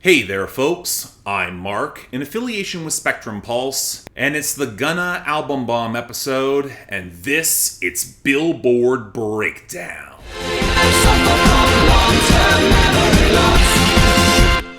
Hey there folks, I'm Mark, in affiliation with Spectrum Pulse, and it's the Gunna Album Bomb episode, and it's Billboard Breakdown.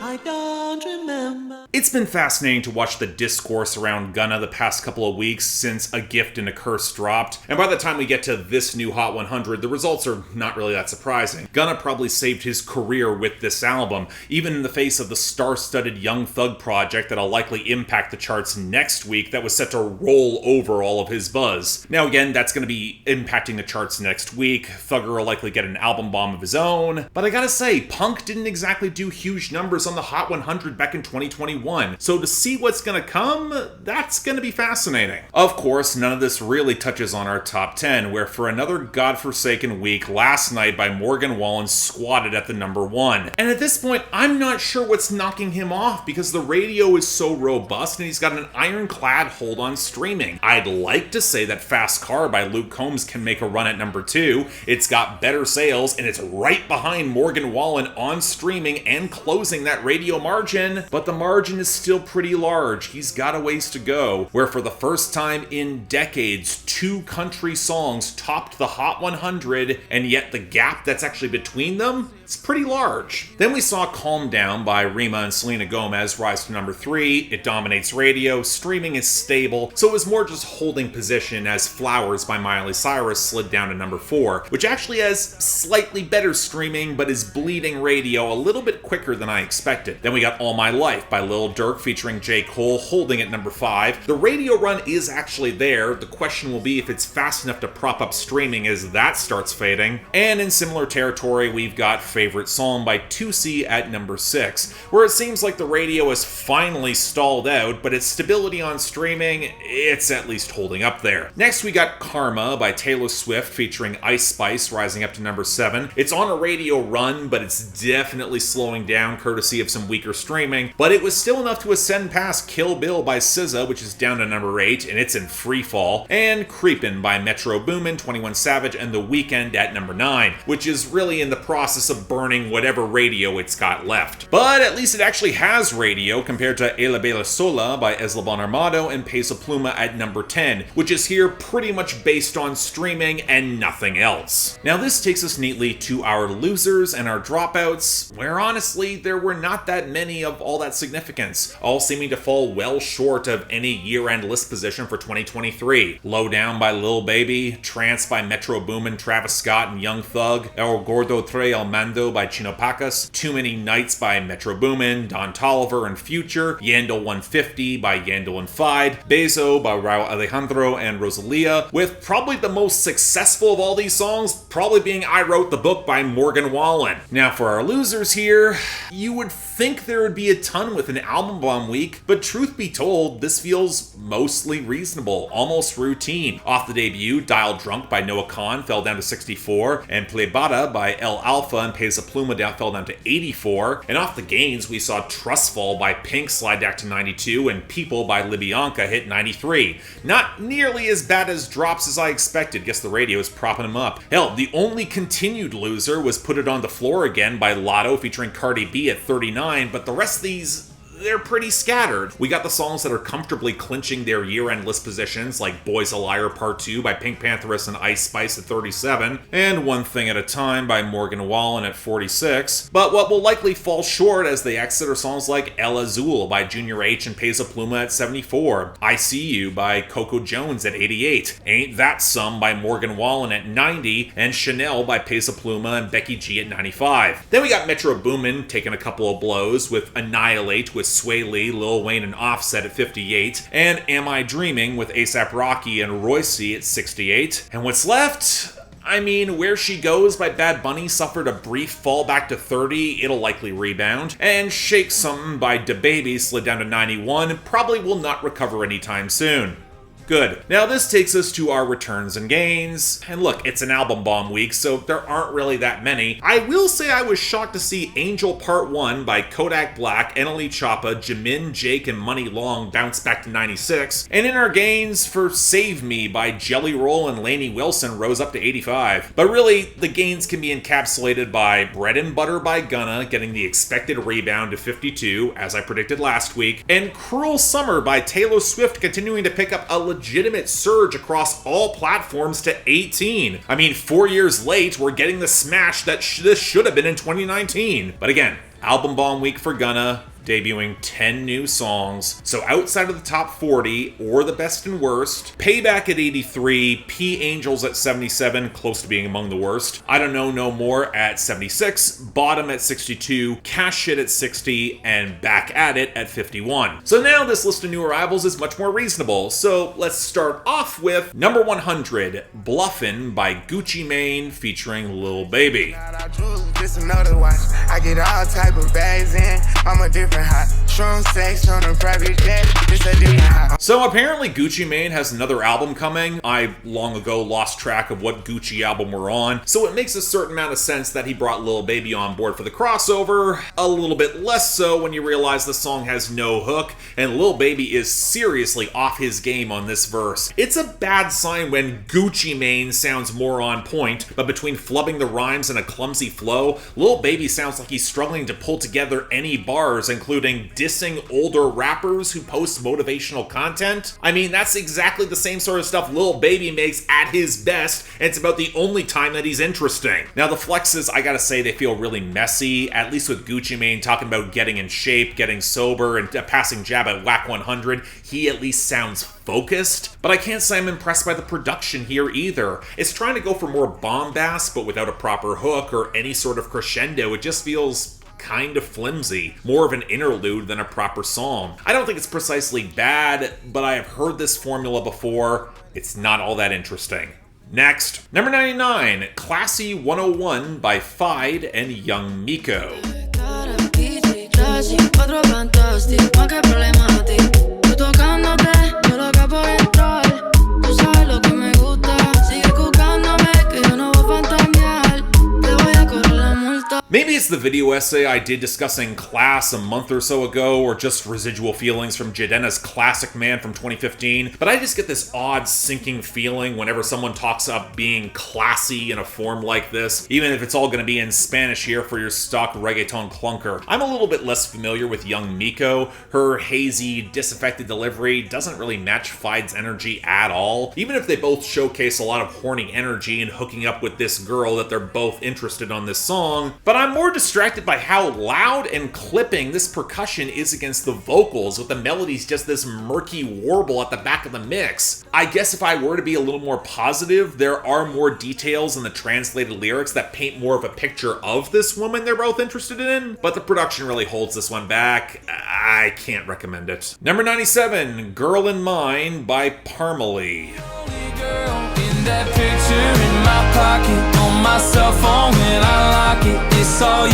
I don't remember. It's been fascinating to watch the discourse around Gunna the past couple of weeks since A Gift and a Curse dropped, and by the time we get to this new Hot 100, the results are not really that surprising. Gunna probably saved his career with this album, even in the face of the star-studded Young Thug project that'll likely impact the charts next week that was set to roll over all of his buzz. Now again, that's going to be impacting the charts next week. Thugger will likely get an album bomb of his own, but I gotta say, Punk didn't exactly do huge numbers on the Hot 100 back in 2021. So to see what's gonna come, that's gonna be fascinating. Of course, none of this really touches on our top 10, where for another godforsaken week, Last Night by Morgan Wallen squatted at the number 1. And at this point, I'm not sure what's knocking him off because the radio is so robust and he's got an ironclad hold on streaming. I'd like to say that Fast Car by Luke Combs can make a run at number 2. It's got better sales and it's right behind Morgan Wallen on streaming and closing that radio margin, but the margin is still pretty large. He's got a ways to go, where for the first time in decades, 2 country songs topped the Hot 100, and yet the gap that's actually between them is pretty large. Then we saw Calm Down by Rima and Selena Gomez rise to number 3. It dominates radio, streaming is stable, so it was more just holding position as Flowers by Miley Cyrus slid down to number 4, which actually has slightly better streaming, but is bleeding radio a little bit quicker than I expected. Then we got All My Life by Lil Durk featuring J. Cole holding at number 5. The radio run is actually there. The question will be if it's fast enough to prop up streaming as that starts fading. And in similar territory, we've got Favorite Song by 2C at number 6, where it seems like the radio has finally stalled out, but its stability on streaming, it's at least holding up there. Next we got Karma by Taylor Swift featuring Ice Spice rising up to number 7. It's on a radio run, but it's definitely slowing down courtesy of some weaker streaming, but it was still enough to ascend past Kill Bill by SZA, which is down to number 8, and it's in free fall, and Creepin' by Metro Boomin, 21 Savage, and The Weeknd at number 9, which is really in the process of burning whatever radio it's got left. But at least it actually has radio compared to Ella Bella Sola by Eslabon Armado and Peso Pluma at number 10, which is here pretty much based on streaming and nothing else. Now this takes us neatly to our losers and our dropouts, where honestly there were not that many of all that significance, all seeming to fall well short of any year-end list position for 2023. Low Down by Lil Baby, Trance by Metro Boomin, Travis Scott and Young Thug, El Gordo Tre El Mando by Chino Pacas, Too Many Nights by Metro Boomin, Don Toliver and Future, Yandel 150 by Yandel and Feid, Bezo by Rauw Alejandro and Rosalia, with probably the most successful of all these songs probably being I Wrote the Book by Morgan Wallen. Now for our losers here, you would think there would be a ton with an album bomb week, but truth be told, this feels mostly reasonable, almost routine. Off the debut, Dial Drunk by Noah Khan fell down to 64, and Plebada by El Alfa and Peso Pluma fell down to 84, and off the gains we saw Trust Fall by Pink slide back to 92, and People by Libyanka hit 93. Not nearly as bad as drops as I expected, guess the radio is propping them up. Hell, the only continued loser was Put It On the Floor Again by Lotto featuring Cardi B at 39, but the rest of these, they're pretty scattered. We got the songs that are comfortably clinching their year-end list positions, like Boy's a Liar Part 2 by Pink Pantheress and Ice Spice at 37, and One Thing at a Time by Morgan Wallen at 46. But what will likely fall short as they exit are songs like El Azul by Junior H and Peso Pluma at 74, I See You by Coco Jones at 88, Ain't That Some by Morgan Wallen at 90, and Chanel by Peso Pluma and Becky G at 95. Then we got Metro Boomin taking a couple of blows with Annihilate with Sway Lee, Lil Wayne, and Offset at 58, and Am I Dreaming with A$AP Rocky and Royce at 68. And what's left? I mean, Where She Goes by Bad Bunny suffered a brief fall back to 30, it'll likely rebound, and Shake Something by DaBaby slid down to 91, probably will not recover anytime soon. Good. Now this takes us to our returns and gains. And look, it's an album bomb week, so there aren't really that many. I will say I was shocked to see Angel Part 1 by Kodak Black, Annalie Choppa, Jimin, Jake, and Money Long bounce back to 96. And in our gains, for Save Me by Jelly Roll and Lainey Wilson rose up to 85. But really, the gains can be encapsulated by Bread and Butter by Gunna getting the expected rebound to 52, as I predicted last week, and Cruel Summer by Taylor Swift continuing to pick up a legitimate surge across all platforms to 18. I mean, 4 years late, we're getting the smash that this should have been in 2019. But again, album bomb week for Gunna, debuting 10 new songs. So outside of the top 40 or the best and worst, Payback at 83, P Angels at 77, close to being among the worst, I Don't Know No More at 76, Bottom at 62, Cash Shit at 60, and Back at It at 51. So now this list of new arrivals is much more reasonable. So let's start off with number 100, Bluffin by Gucci Mane featuring Lil Baby. Just another watch. I get all type of bags in. I'm a different hot. Strong sex on a private jet. Just a different hot. So apparently Gucci Mane has another album coming. I long ago lost track of what Gucci album we're on, so it makes a certain amount of sense that he brought Lil Baby on board for the crossover. A little bit less so when you realize the song has no hook, and Lil Baby is seriously off his game on this verse. It's a bad sign when Gucci Mane sounds more on point, but between flubbing the rhymes and a clumsy flow, Lil Baby sounds like he's struggling to pull together any bars, including dissing older rappers who post motivational content. I mean, that's exactly the same sort of stuff Lil Baby makes at his best, and it's about the only time that he's interesting. Now the flexes, I gotta say, they feel really messy, at least with Gucci Mane talking about getting in shape, getting sober, and a passing jab at Whack 100. He at least sounds focused, but I can't say I'm impressed by the production here either. It's trying to go for more bombast, but without a proper hook or any sort of crescendo. It just feels kind of flimsy, more of an interlude than a proper song. I don't think it's precisely bad, but I have heard this formula before. It's not all that interesting. Next, number 99, Classy 101 by Feid and Young Miko. Maybe it's the video essay I did discussing Class a month or so ago, or just residual feelings from Jadena's Classic Man from 2015, but I just get this odd sinking feeling whenever someone talks up being classy in a form like this, even if it's all going to be in Spanish here for your stock reggaeton clunker. I'm a little bit less familiar with Young Miko. Her hazy, disaffected delivery doesn't really match Feid's energy at all, even if they both showcase a lot of horny energy in hooking up with this girl that they're both interested on this song. But I'm more distracted by how loud and clipping this percussion is against the vocals, with the melodies just this murky warble at the back of the mix. I guess if I were to be a little more positive, there are more details in the translated lyrics that paint more of a picture of this woman they're both interested in, but the production really holds this one back. I can't recommend it. Number 97, Girl in Mine by Parmalee. That picture in my pocket, on my cell phone when I lock it. It's all you,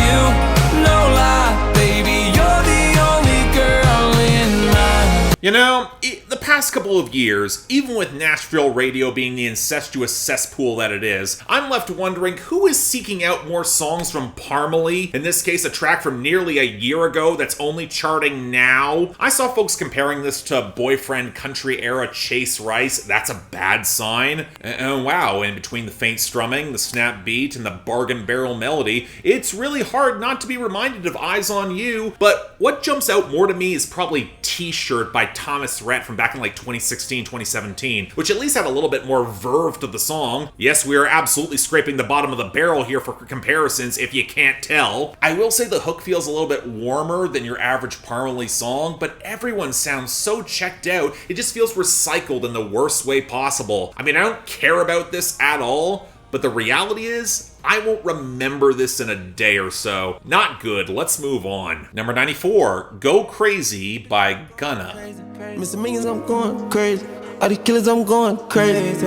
no lie, baby, you're the only girl in mine. You know, the past couple of years, even with Nashville radio being the incestuous cesspool that it is, I'm left wondering who is seeking out more songs from Parmalee, in this case a track from nearly a year ago that's only charting now. I saw folks comparing this to Boyfriend country era Chase Rice. That's a bad sign. And wow, in between the faint strumming, the snap beat, and the bargain barrel melody, it's really hard not to be reminded of Eyes on You. But what jumps out more to me is probably T-Shirt by Thomas Rhett from back in like 2016, 2017, which at least had a little bit more verve to the song. Yes, we are absolutely scraping the bottom of the barrel here for comparisons, if you can't tell. I will say the hook feels a little bit warmer than your average Parmalee song, but everyone sounds so checked out, it just feels recycled in the worst way possible. I mean, I don't care about this at all, but the reality is, I won't remember this in a day or so. Not good, let's move on. Number 94, Go Crazy by Gunna. Mr. Millions, I'm going crazy. All these killers, I'm going crazy.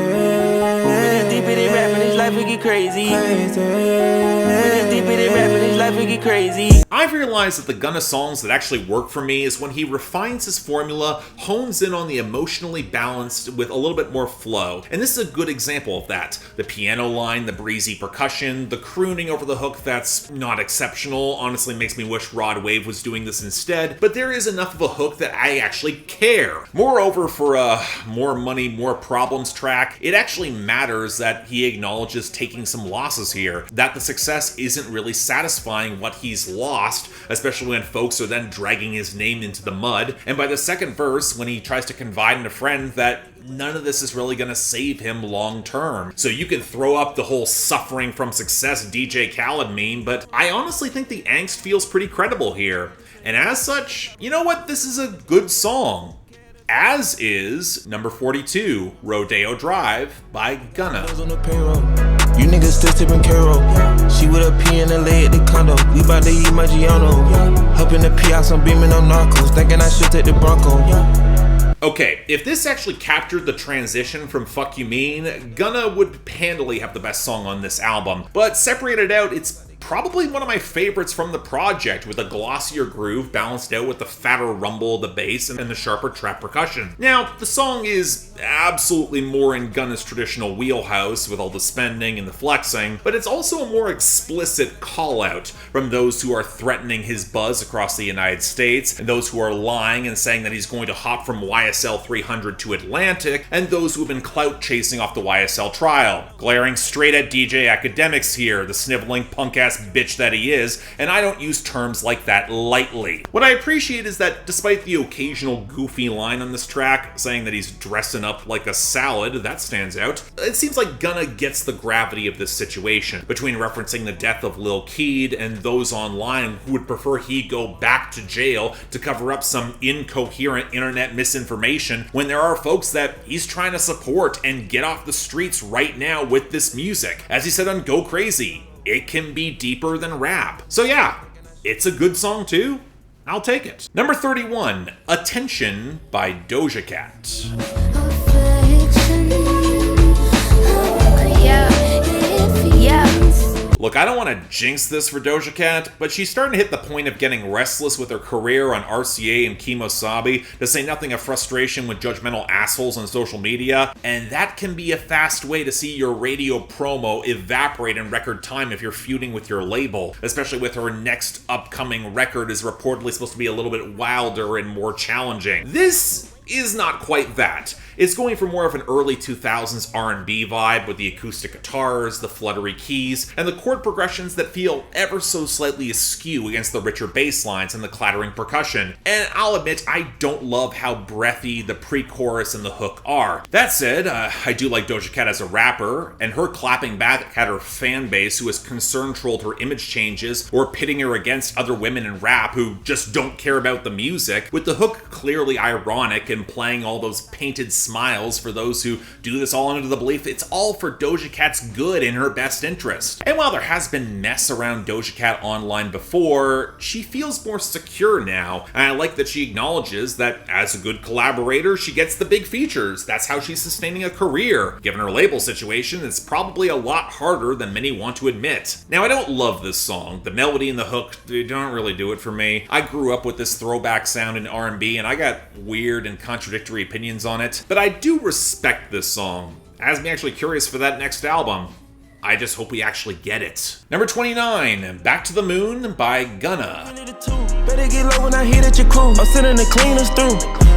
this deep in it rapping, this life will get crazy. With this deep in it rapping, this life will get crazy. I've realized that the Gunna songs that actually work for me is when he refines his formula, hones in on the emotionally balanced with a little bit more flow. And this is a good example of that. The piano line, the breezy percussion, the crooning over the hook that's not exceptional, honestly makes me wish Rod Wave was doing this instead, but there is enough of a hook that I actually care. Moreover, for a More Money, More Problems track, it actually matters that he acknowledges taking some losses here, that the success isn't really satisfying what he's lost, especially when folks are then dragging his name into the mud, and by the second verse, when he tries to confide in a friend that none of this is really going to save him long term. So you can throw up the whole suffering from success DJ Khaled meme, but I honestly think the angst feels pretty credible here. And as such, you know what? This is a good song. As is number 42, Rodeo Drive by Gunna. You niggas still tipping Caro. She with a P in the leg at the condo. We bout to eat Maggiano. Helping the P out some beaming on narcos. Thinking I should take the Bronco. Okay, if this actually captured the transition from Fuck You Mean, Gunna would handily have the best song on this album. But separated out, it's probably one of my favorites from the project, with a glossier groove balanced out with the fatter rumble of the bass and the sharper trap percussion. Now, the song is absolutely more in Gunna's traditional wheelhouse with all the spending and the flexing, but it's also a more explicit call-out from those who are threatening his buzz across the United States, and those who are lying and saying that he's going to hop from YSL 300 to Atlantic, and those who have been clout chasing off the YSL trial. Glaring straight at DJ Academics here, the sniveling punk-ass bitch that he is, and I don't use terms like that lightly. What I appreciate is that despite the occasional goofy line on this track, saying that he's dressing up like a salad, that stands out, it seems like Gunna gets the gravity of this situation, between referencing the death of Lil Keed and those online who would prefer he go back to jail to cover up some incoherent internet misinformation, when there are folks that he's trying to support and get off the streets right now with this music. As he said on Go Crazy, it can be deeper than rap. So yeah, it's a good song too. I'll take it. Number 31, Attention by Doja Cat. Look, I don't want to jinx this for Doja Cat, but she's starting to hit the point of getting restless with her career on RCA and Kemosabe, to say nothing of frustration with judgmental assholes on social media, and that can be a fast way to see your radio promo evaporate in record time if you're feuding with your label, especially with her next upcoming record is reportedly supposed to be a little bit wilder and more challenging. This is not quite that. It's going for more of an early 2000s R&B vibe with the acoustic guitars, the fluttery keys, and the chord progressions that feel ever so slightly askew against the richer bass lines and the clattering percussion. And I'll admit, I don't love how breathy the pre-chorus and the hook are. That said, I do like Doja Cat as a rapper, and her clapping back at her fan base who has concern-trolled her image changes or pitting her against other women in rap who just don't care about the music, with the hook clearly ironic and playing all those painted smiles for those who do this all under the belief it's all for Doja Cat's good in her best interest. And while there has been mess around Doja Cat online before, she feels more secure now, and I like that she acknowledges that as a good collaborator, she gets the big features. That's how she's sustaining a career. Given her label situation, it's probably a lot harder than many want to admit. Now, I don't love this song. The melody and the hook, they don't really do it for me. I grew up with this throwback sound in R&B, and I got weird and contradictory opinions on it, but I do respect this song. It has me actually curious for that next album. I just hope we actually get it. Number 29, Back to the Moon by Gunna. Better get low when I hear that your crew. I'm sending the cleaners through.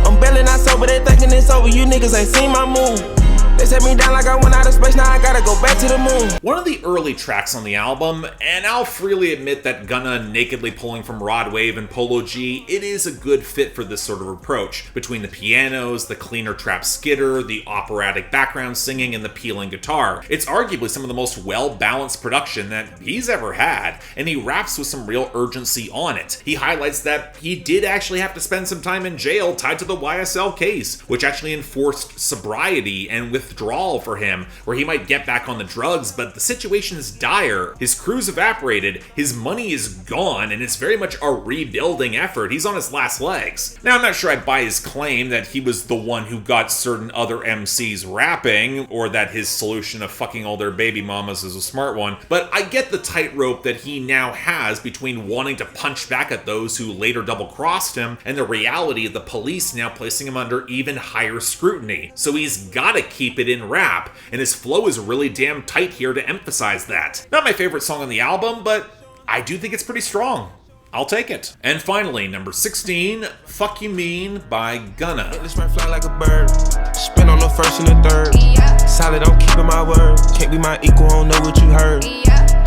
I'm barely not sober, they thinking it's over. You niggas ain't seen my move. They set me down like I went out of space, now I gotta go back to the moon. One of the early tracks on the album, and I'll freely admit that Gunna nakedly pulling from Rod Wave and Polo G, it is a good fit for this sort of approach. Between the pianos, the cleaner trap skitter, the operatic background singing, and the peeling guitar. It's arguably some of the most well-balanced production that he's ever had, and he raps with some real urgency on it. He highlights that he did actually have to spend some time in jail tied to the YSL case, which actually enforced sobriety, and with withdrawal for him, where he might get back on the drugs, but the situation is dire. His crew's evaporated, his money is gone, and it's very much a rebuilding effort. He's on his last legs. Now, I'm not sure I buy his claim that he was the one who got certain other MCs rapping, or that his solution of fucking all their baby mamas is a smart one, but I get the tightrope that he now has between wanting to punch back at those who later double-crossed him and the reality of the police now placing him under even higher scrutiny. So he's gotta keep it in rap, and his flow is really damn tight here to emphasize that. Not my favorite song on the album, but I do think it's pretty strong. I'll take it. And finally, number 16, Fuck You Mean by Gunna. This might fly like a bird. Spin on the first and the third. Solid, I'm keeping my word. Can't be my equal, don't know what you heard.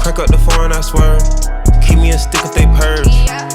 Crank up the foreign, I swear. Keep me a stick if they purge.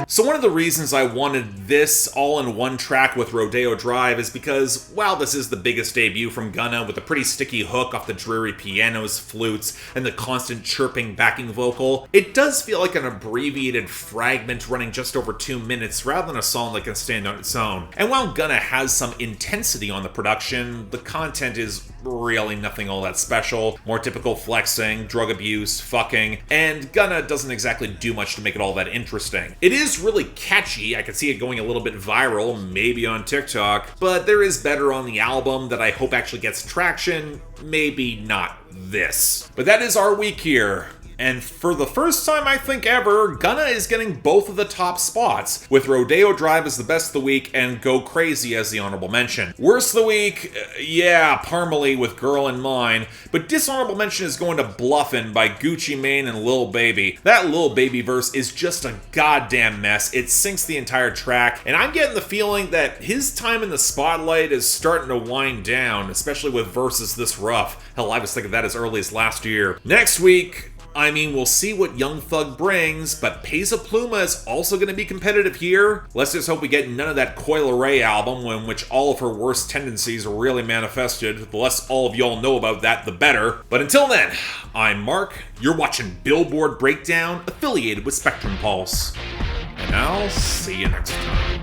So one of the reasons I wanted this all in one track with Rodeo Drive is because, while this is the biggest debut from Gunna with a pretty sticky hook off the dreary pianos, flutes, and the constant chirping backing vocal, it does feel like an abbreviated fragment running just over 2 minutes rather than a song that can stand on its own. And while Gunna has some intensity on the production, the content is really nothing all that special. More typical flexing, drug abuse, fucking, and Gunna doesn't exactly do much to make it all that interesting. It is really catchy. I could see it going a little bit viral, maybe on TikTok, but there is better on the album that I hope actually gets traction, maybe not this. But that is our week here. And for the first time, I think ever, Gunna is getting both of the top spots, with Rodeo Drive as the best of the week and Go Crazy as the honorable mention. Worst of the week, yeah, Parmalee with Girl in Mine, but dishonorable mention is going to Bluffin by Gucci Mane and Lil Baby. That Lil Baby verse is just a goddamn mess. It sinks the entire track, and I'm getting the feeling that his time in the spotlight is starting to wind down, especially with verses this rough. Hell, I was thinking that as early as last year. Next week, I mean, we'll see what Young Thug brings, but Pesa Pluma is also going to be competitive here. Let's just hope we get none of that Coil Ray album, in which all of her worst tendencies are really manifested. The less all of y'all know about that, the better. But until then, I'm Mark. You're watching Billboard Breakdown, affiliated with Spectrum Pulse. And I'll see you next time.